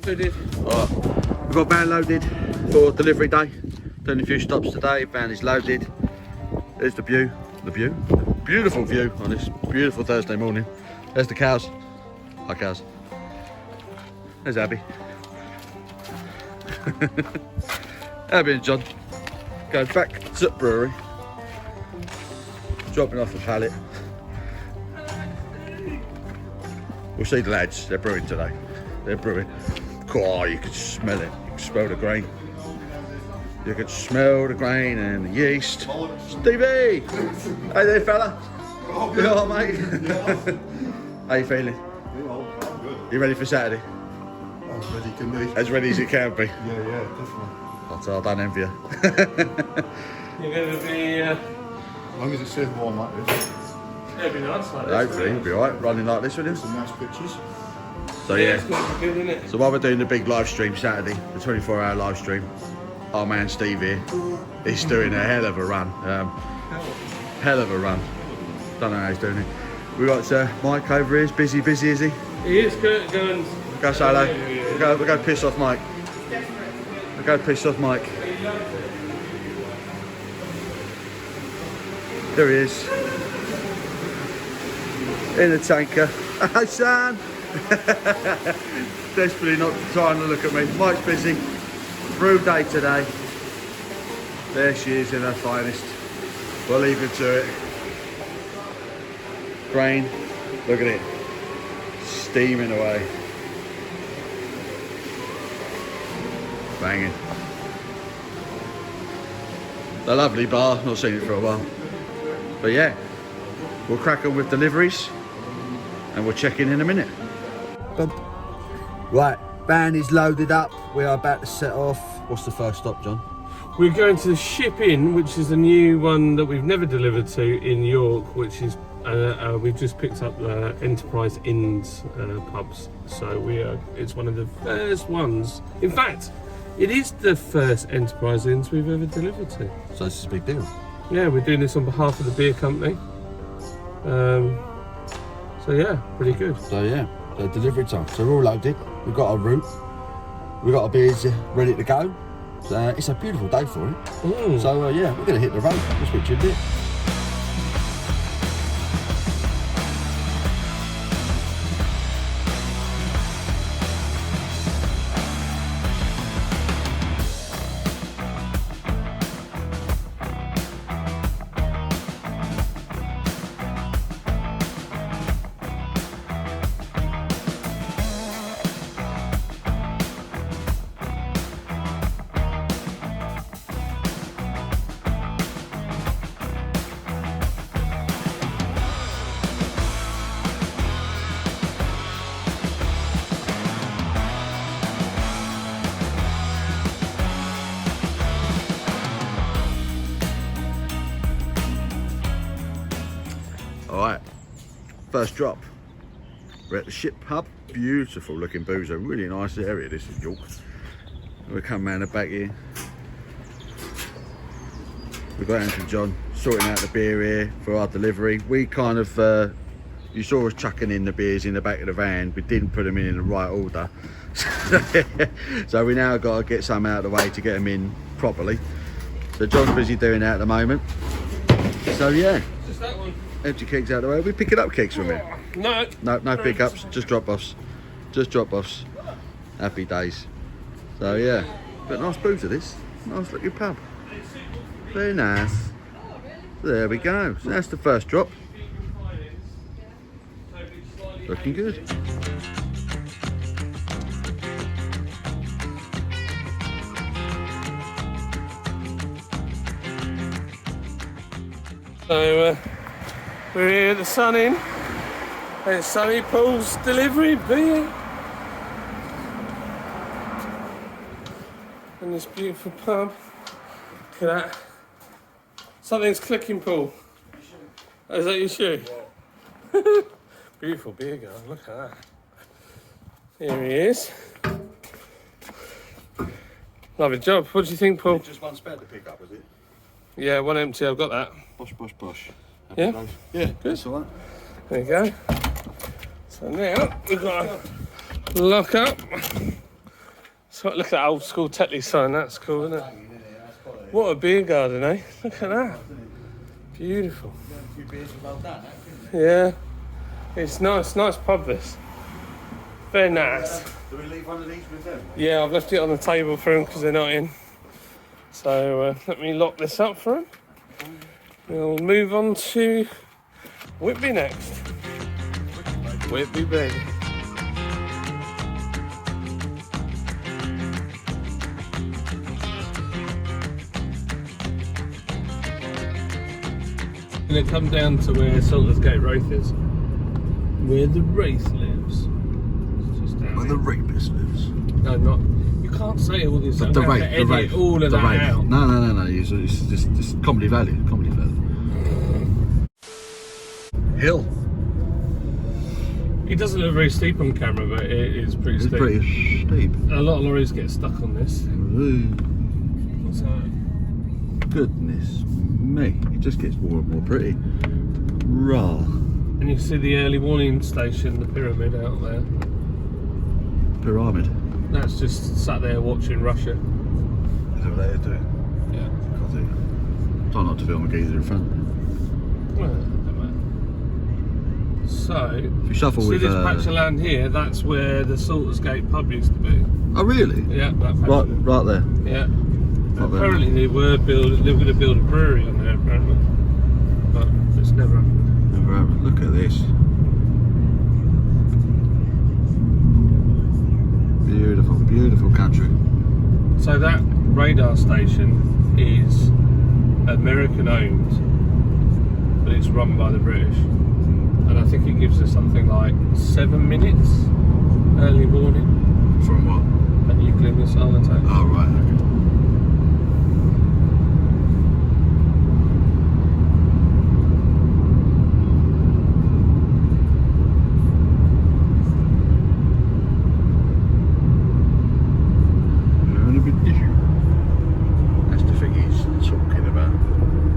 Loaded. Alright, we've got van loaded for delivery day. Doing a few stops today, van is loaded. There's the view, beautiful view on this beautiful Thursday morning. There's the cows. Hi cows. There's Abby. Abby and John going back to the brewery. Dropping off the pallet. We'll see the lads, they're brewing today. They're brewing. Oh, you can smell it. You can smell the grain. You can smell the grain and the yeast. Stevie! Hey there, fella. Oh, You all right, mate? Yeah. How you feeling? Yeah, I'm good. You ready for Saturday? I'm ready to be. As ready as it can be. Yeah, definitely. I don't envy you. You're going to be... As long as it stays warm like this. It'll be nice like this. Hopefully you'll be alright running like this with him. Some nice pictures. So It's yeah. going to be good, isn't it? So while we're doing the big live stream Saturday, the 24-hour live stream, our man Steve here, he's doing a hell of a run. Hell of a run. Don't know how he's doing it. We got Mike over here. He's busy, is he? He is good going. Go say hello. We'll go piss off Mike. We'll go piss off Mike. There he is. In the tanker. Hi, son. Desperately not trying to look at me. Mike's busy. Brew day today. There she is in her finest. We'll leave her to it. Grain. Look at it. Steaming away. Banging. A lovely bar. Not seen it for a while. But yeah, we'll crack on with deliveries and we'll check in a minute. Right, van is loaded up. We are about to set off. What's the first stop, John? We're going to the Ship Inn, which is a new one that we've never delivered to in York, which is we've just picked up the Enterprise Inns pubs. So it's one of the first ones. In fact, it is the first Enterprise Inns we've ever delivered to. So this is a big deal. Yeah, we're doing this on behalf of the beer company. So yeah, pretty good. So yeah, the delivery time. So we're all loaded. We've got our route. We've got our beers ready to go. So it's a beautiful day for it. So yeah, we're going to hit the road. That's what you did. Alright, first drop. We're at the Ship Pub. Beautiful looking boozer, really nice area this is York. We'll come round the back here. We've got Anthony John sorting out the beer here for our delivery. We kind of, you saw us chucking in the beers in the back of the van. We didn't put them in the right order. So we now got to get some out of the way to get them in properly. So John's busy doing that at the moment. So yeah. Just that one. Empty kegs out of the way. We're picking up kegs from here. No pickups, just drop-offs. Just drop-offs. Happy days. So yeah, but nice boozer this. Nice looking pub. Very nice. There we go. So that's the first drop. Looking good. So we're here at the Sun Inn. It's Sunny Paul's delivery beer. In this beautiful pub. Look at that. Something's clicking, Paul. Oh, is that your shoe? Yeah. Beautiful beer garden, look at that. Here he is. Lovely job. What do you think, Paul? Just one spare to pick up, was it? Yeah, one empty, I've got that. Bosh. Yeah? Yeah, Good. that's all right. There you go. So now we've got to lock up. So look at that old school Tetley sign, that's cool, isn't it? What a beer garden, eh? Look at that. Beautiful. Yeah. It's nice pub this. Very nice. Do we leave one of these with them? Yeah, I've left it on the table for them because they're not in. So let me lock this up for them. We'll move on to Whitby next. Whitby, baby. I'm going to come down to where Salters Gate Wraith is. Where the Wraith lives. It's just down Where the here. rapist lives. No, not. You can't say all this. The Wraith. All of the that Wraith. out. No. It's just comedy value. Comedy value. Hill. It doesn't look very steep on camera, but it is pretty It's steep. pretty steep. A lot of lorries get stuck on this. Ooh, So, goodness me. It just gets more and more pretty. Raw. and you see the early warning station, the pyramid out there. Pyramid. That's just sat there watching Russia. Is that what they're doing? Yeah. Can't do. Try not to film a geezer in front. Well, don't matter. So, If you shuffle see with this patch of land here? That's where the Salters Gate pub used to be. Oh really? Yeah, that patch. Right there. Yeah. Right there. Apparently they were going to build a brewery on there, apparently, but it's never happened. Never happened. Look at this. Beautiful, beautiful country. So that radar station is American owned, but it's run by the British, and I think it gives us something like 7 minutes early warning. From what? A nuclear missile attack. Oh right. Okay. That's the thing he's talking about.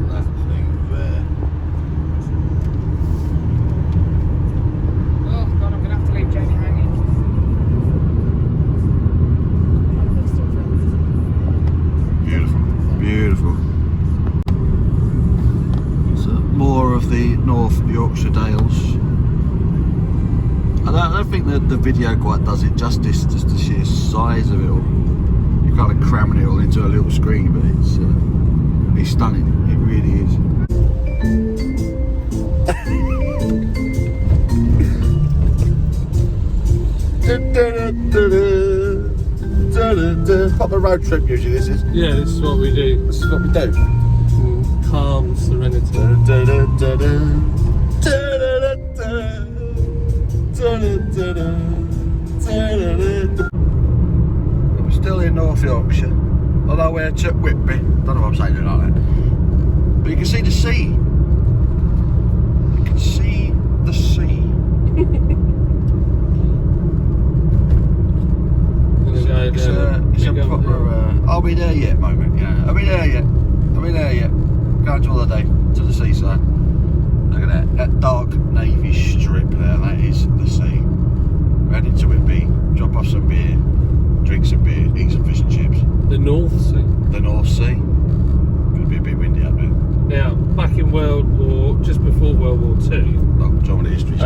That thing there. Oh god, I'm gonna have to leave Jamie hanging. Beautiful, beautiful. So more of the North Yorkshire Dales. I don't think that the video quite does it justice, just the sheer size of it all. You're kind of cramming it all into a little screen, but it's stunning. It really is. Proper road trip music, this is. Yeah, this is what we do. This is what we do. Calm serenity. I'm still in North Yorkshire, on our way to Whitby. Don't know what I'm saying like that. But you can see the sea. You can see the sea. It's a proper, I'll be there yet moment, you know. I'll be there yet. Going to holiday to the seaside. Look at that dark navy strip there, that is the sea. We're heading to Whitby, drop off some beer, drink some beer, eat some fish and chips. The North Sea. The North Sea. Gonna be a bit windy up there. Now, back in just before World War II, Oh, John, the history.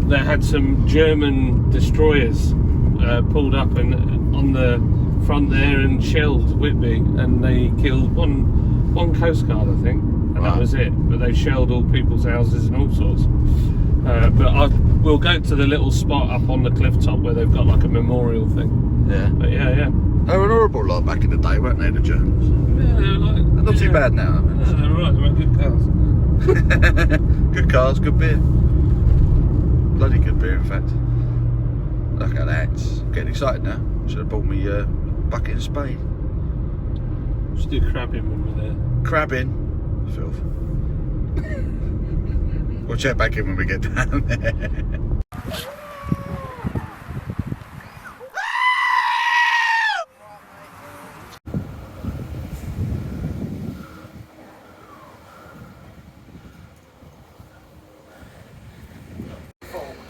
they had some German destroyers pulled up and on the front there and shelled Whitby, and they killed one Coast Guard, I think, and that Wow. was it. But they shelled all people's houses and all sorts. But we'll go to the little spot up on the cliff top where they've got like a memorial thing. Yeah. But yeah. They were an horrible lot back in the day, weren't they, the Germans? Yeah, they're like, Not too bad now. Yeah, they're right. They make good cars. Good cars, good beer. Bloody good beer, in fact. Look at that. I'm getting excited now. Should have bought me a bucket and spade. Just do crabbing when we're there. Crabbing. Filth. We'll check back in when we get down there.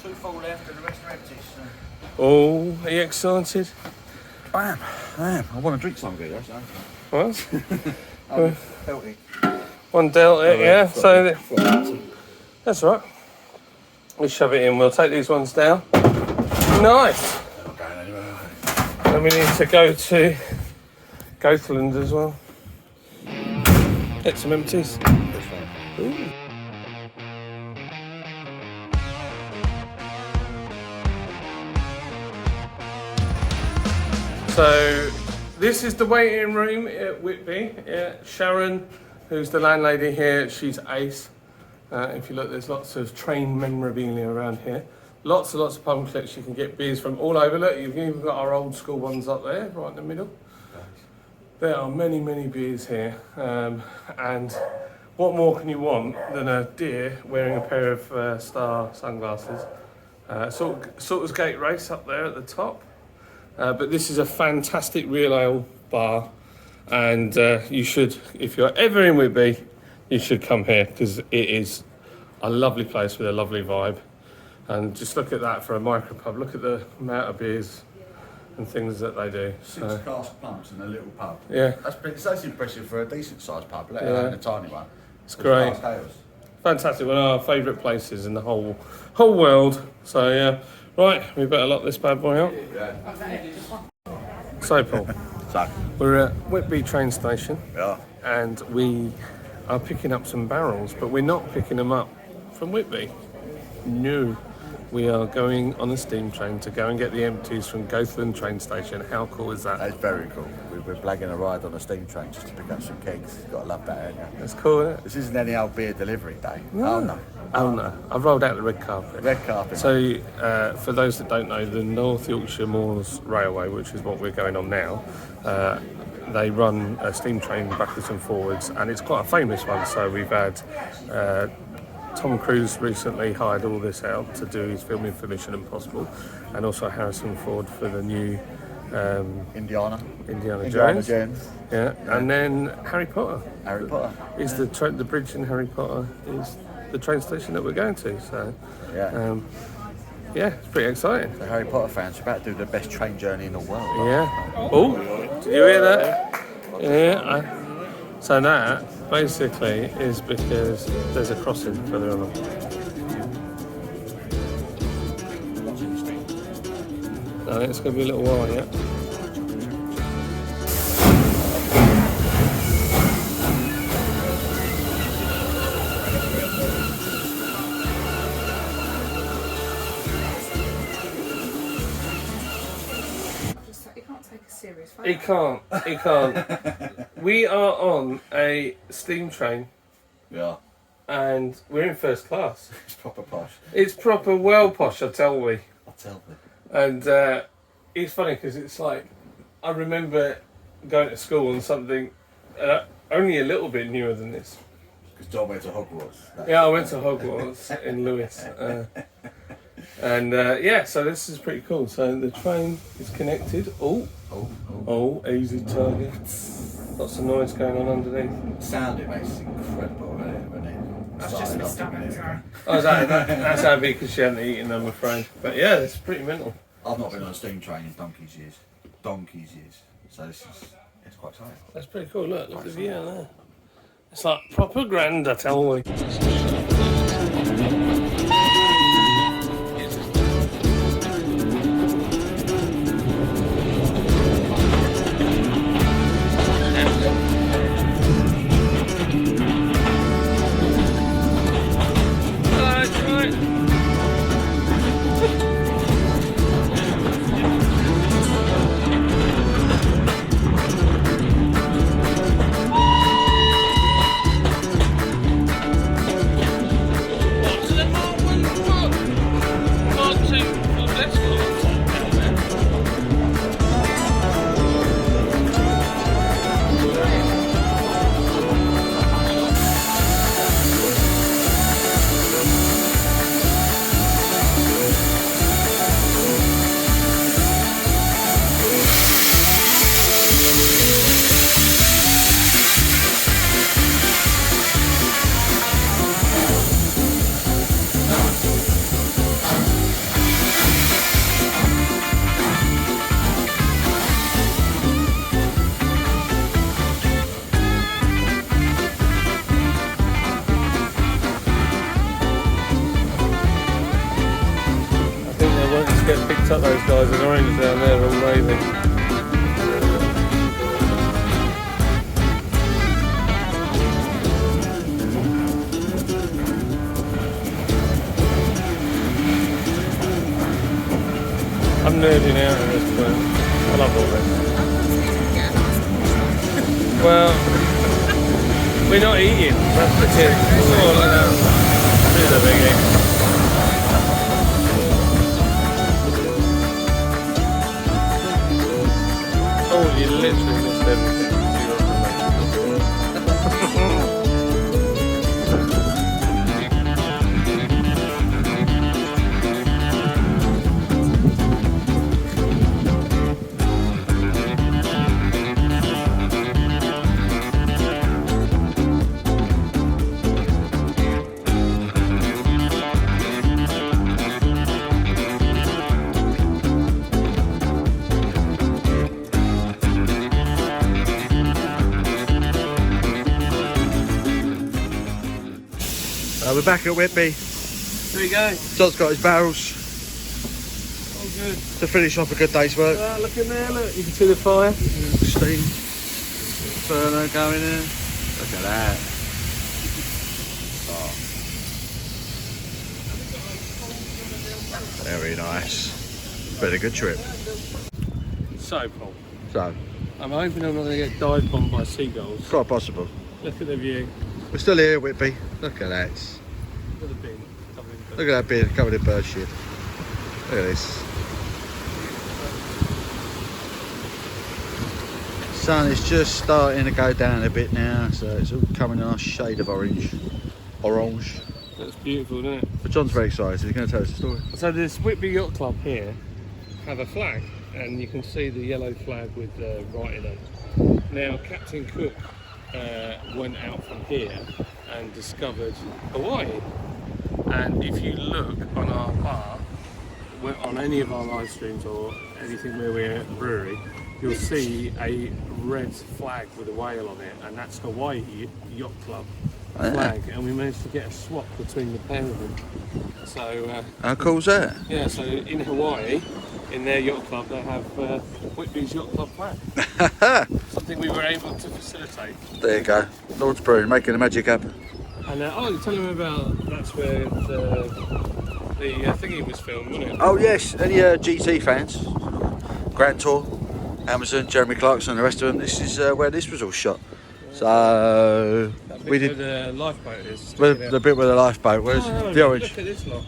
Two full left and the rest are empty. So. Oh, are you excited? I am. I want to drink some beer, actually. Well, Deltic. one Deltic, yeah. So So, that's all right. We shove it in. We'll take these ones down. Nice. not going anywhere. And we need to go to Gothland as well. Get some empties. Ooh. So this is the waiting room at Whitby. Sharon, who's the landlady here, she's ace. If you look, there's lots of train memorabilia around here. Lots and lots of pub clips. You can get beers from all over. Look, you've even got our old school ones up there, right in the middle. There are many, many beers here. And what more can you want than a deer wearing a pair of Star sunglasses? Salters Gate Race up there at the top. But this is a fantastic real ale bar. And you should, if you're ever in Whitby, you should come here because it is a lovely place with a lovely vibe. And just look at that for a micropub. Look at the amount of beers and things that they do. 6 cask pumps in a little pub. Yeah, That's impressive for a decent sized pub, let alone a tiny one. it's great. Fantastic. One of our favourite places in the whole world. So yeah, right, we better lock this bad boy up. Yeah. So Paul, So, we're at Whitby train station yeah. and we are picking up some barrels, but we're not picking them up from Whitby. No. We are going on a steam train to go and get the empties from Gothland train station. How cool is that? That's very cool. We're blagging a ride on a steam train just to pick up some kegs. You've got to love that, haven't you? That's cool, isn't it? This isn't any old beer delivery day. Oh, no. Oh no, I've rolled out the red carpet. Red carpet. So, for those that don't know, the North Yorkshire Moors Railway, which is what we're going on now, they run a steam train backwards and forwards, and it's quite a famous one. So we've had Tom Cruise recently hired all this out to do his filming for Mission Impossible, and also Harrison Ford for the new Indiana Jones. Jones. Yeah, and then Harry Potter. Harry Potter. Is the bridge in Harry Potter is the train station that we're going to. So Yeah. yeah, it's pretty exciting. The Harry Potter fans are about to do the best train journey in the world. Yeah. Oh, did you hear that? Yeah. So that basically is because there's a crossing further on. I think it's going to be a little while yet. You can't take a serious photo. He can't. We are on a steam train Yeah. and we're in first class. It's proper posh. It's proper well posh, I tell we. I'll tell you. And it's funny because it's like, I remember going to school on something only a little bit newer than this. Because John went to Hogwarts. Yeah, I went to Hogwarts in Lewis. And yeah, so this is pretty cool. So the train is connected. Oh, easy target. Lots of noise going on underneath. Sound it makes it incredible, isn't it? That's just my stomach, sorry. Oh, that's Abby because she hadn't eaten, I'm afraid. But yeah, it's pretty mental. I've not been on a steam train in donkey's years. So it's quite tight. That's pretty cool. Look at the view there. It's like proper grand, I tell you. picked up those guys in orange down there, all raving. I'm nerding out at this point. I love all this. Well, we're not eating, that's the tip. Oh, look at that. Here's a biggie. Oh, you literally missed everything. We're back at Whitby. There we go. John's got his barrels All good. to finish off a good day's work. Look in there, look. You can see the fire. Steam. Inferno going in. Look at that. Oh. Very nice. Been a good trip. So cool. So, I'm hoping I'm not going to get dive bombed by seagulls. quite possible. Look at the view. We're still here at Whitby. Look at that. Look at the bin covered in birds. Look at that beard covered in bird shit. Look at this. Sun is just starting to go down a bit now, so it's all coming in a nice shade of orange. Orange. That's beautiful, isn't it? But John's very excited. He's going to tell us the story. So this Whitby Yacht Club here have a flag, and you can see the yellow flag with the writing on it. Now Captain Cook went out from here and discovered Hawaii, and if you look on our bar, on any of our live streams or anything where we're at the brewery, you'll see a red flag with a whale on it, and that's Hawaii Yacht Club flag, and we managed to get a swap between the pair of them. So How cool's that? yeah, so in Hawaii, in their yacht club, they have Whitby's Yacht Club flag. Something we were able to facilitate. There you go. Lord's Brew, making the magic happen. And you're telling me about, that's where the thingy was filmed, wasn't it? Oh yes, any GT fans, Grand Tour, Amazon, Jeremy Clarkson, the rest of them, this is where this was all shot. So That bit we did where the lifeboat is. the bit where the lifeboat was, Oh, the orange. Look at this lot.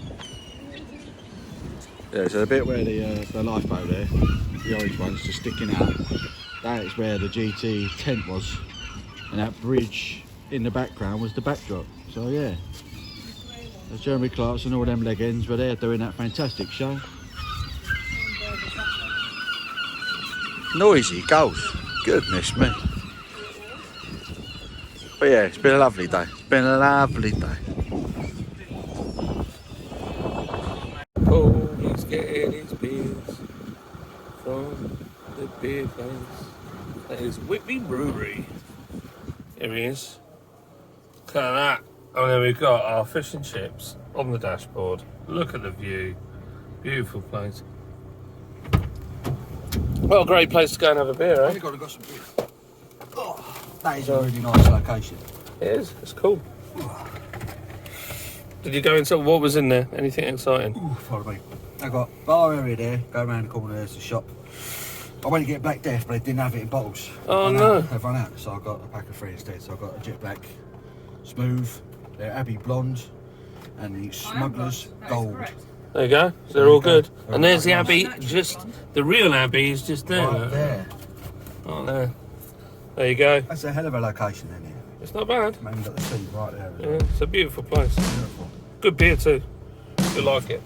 Yeah, so the bit where the lifeboat there, the orange one's just sticking out. That is where the GT tent was, and that bridge in the background was the backdrop. So yeah, there's Jeremy Clarkson, all them leggings were there doing that fantastic show. Noisy goals, goodness me. But yeah, it's been a lovely day. It's been a lovely day. Oh, he's getting his beers from the beer place. That is Whitby Brewery. Here he is. Look at that. And then we've got our fish and chips on the dashboard. Look at the view. Beautiful place. Well, a great place to go and have a beer, eh? Got some beer. Oh, that is a really nice location. It is. It's cool. Did you go into what was in there? Anything exciting? Ooh, follow me. I got bar area there, go around the corner, there's the shop. I went to get Black Death, but they didn't have it in bottles. Oh no. They've run out, so I got a pack of 3 instead. So I got a Jet Black Smooth, the Abbey Blonde, and the Smuggler's Gold. There you go. So they're all good. They're And there's the all Abbey, just the real Abbey is just there. Right look. there. Oh, there. There you go. That's a hell of a location in here. It's not bad. Man, you've got the sea right there. Yeah, it's a beautiful place. Beautiful. Good beer too. You like it.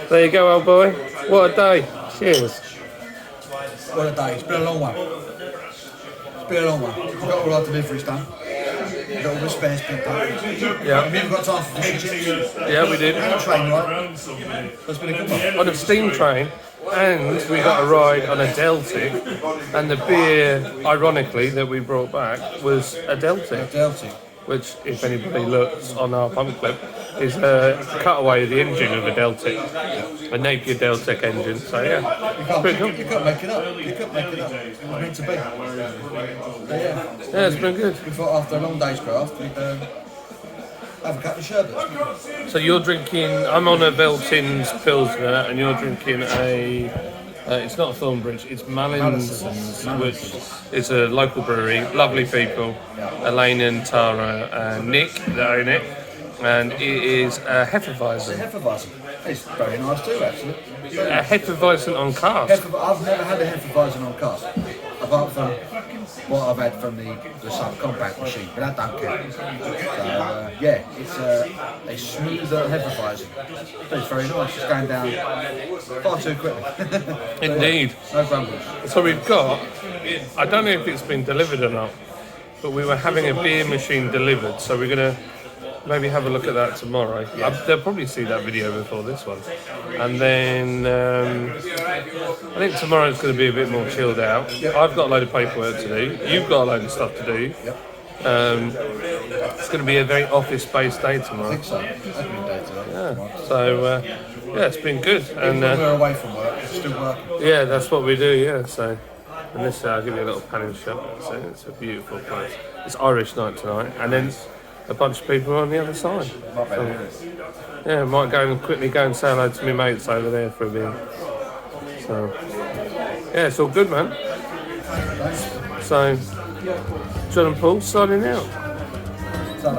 There you go, old boy. What a day. Cheers. What a day. It's been a long one. It's been a long one. We've got all our deliveries done. We've got all the spares picked up. Yeah. We haven't got time for fish and chips. Yeah, we did. And a train ride. That's been a good one. On a steam train, and we got a ride on a Deltic, and the beer, ironically, that we brought back was a Deltic. Deltic. Which, if anybody looks on our pump clip, is a cutaway of the engine of a Deltic, a naked Deltic engine. So yeah, it's pretty cool. You can't make it up. You can't make it up. It was meant to be. But Yeah, it's been good. we thought after a long day's craft, we'd have a couple of sherbets. So you're drinking, I'm on a Veltin's Pilsner, and you're drinking a, it's not a Thornbridge, it's Mallinson's, which is a local brewery, lovely people, Elaine and Tara and Nick that own it, and it is a Hefeweizen. Hefeweizen. It's very nice too, actually. A Hefeweizen on cask. I've never had a Hefeweizen on cask, apart from what I've had from the subcompact machine, but that don't count. So, yeah, it's a smoother Hefeweizen. But it's very nice. It's going down far too quickly. Indeed. No grumbles. So we've got, I don't know if it's been delivered or not, but we were having a beer machine delivered, so we're going to maybe have a look at that tomorrow. They'll probably see that video before this one. And then I think tomorrow's going to be a bit more chilled out. I've got a load of paperwork to do. You've got a load of stuff to do. It's going to be a very office-based day tomorrow. I think so. Opening day today. Yeah. So yeah, it's been good. And Even when we're away from work, it's still working. yeah, that's what we do. Yeah. So. And this, I'll give you a little panning shot. So it's a beautiful place. It's Irish night tonight, and then a bunch of people on the other side. Not bad. Yeah, might quickly go and say hello to my mates over there for a beer. So, yeah, it's all good, man. So, John and Paul signing out. So,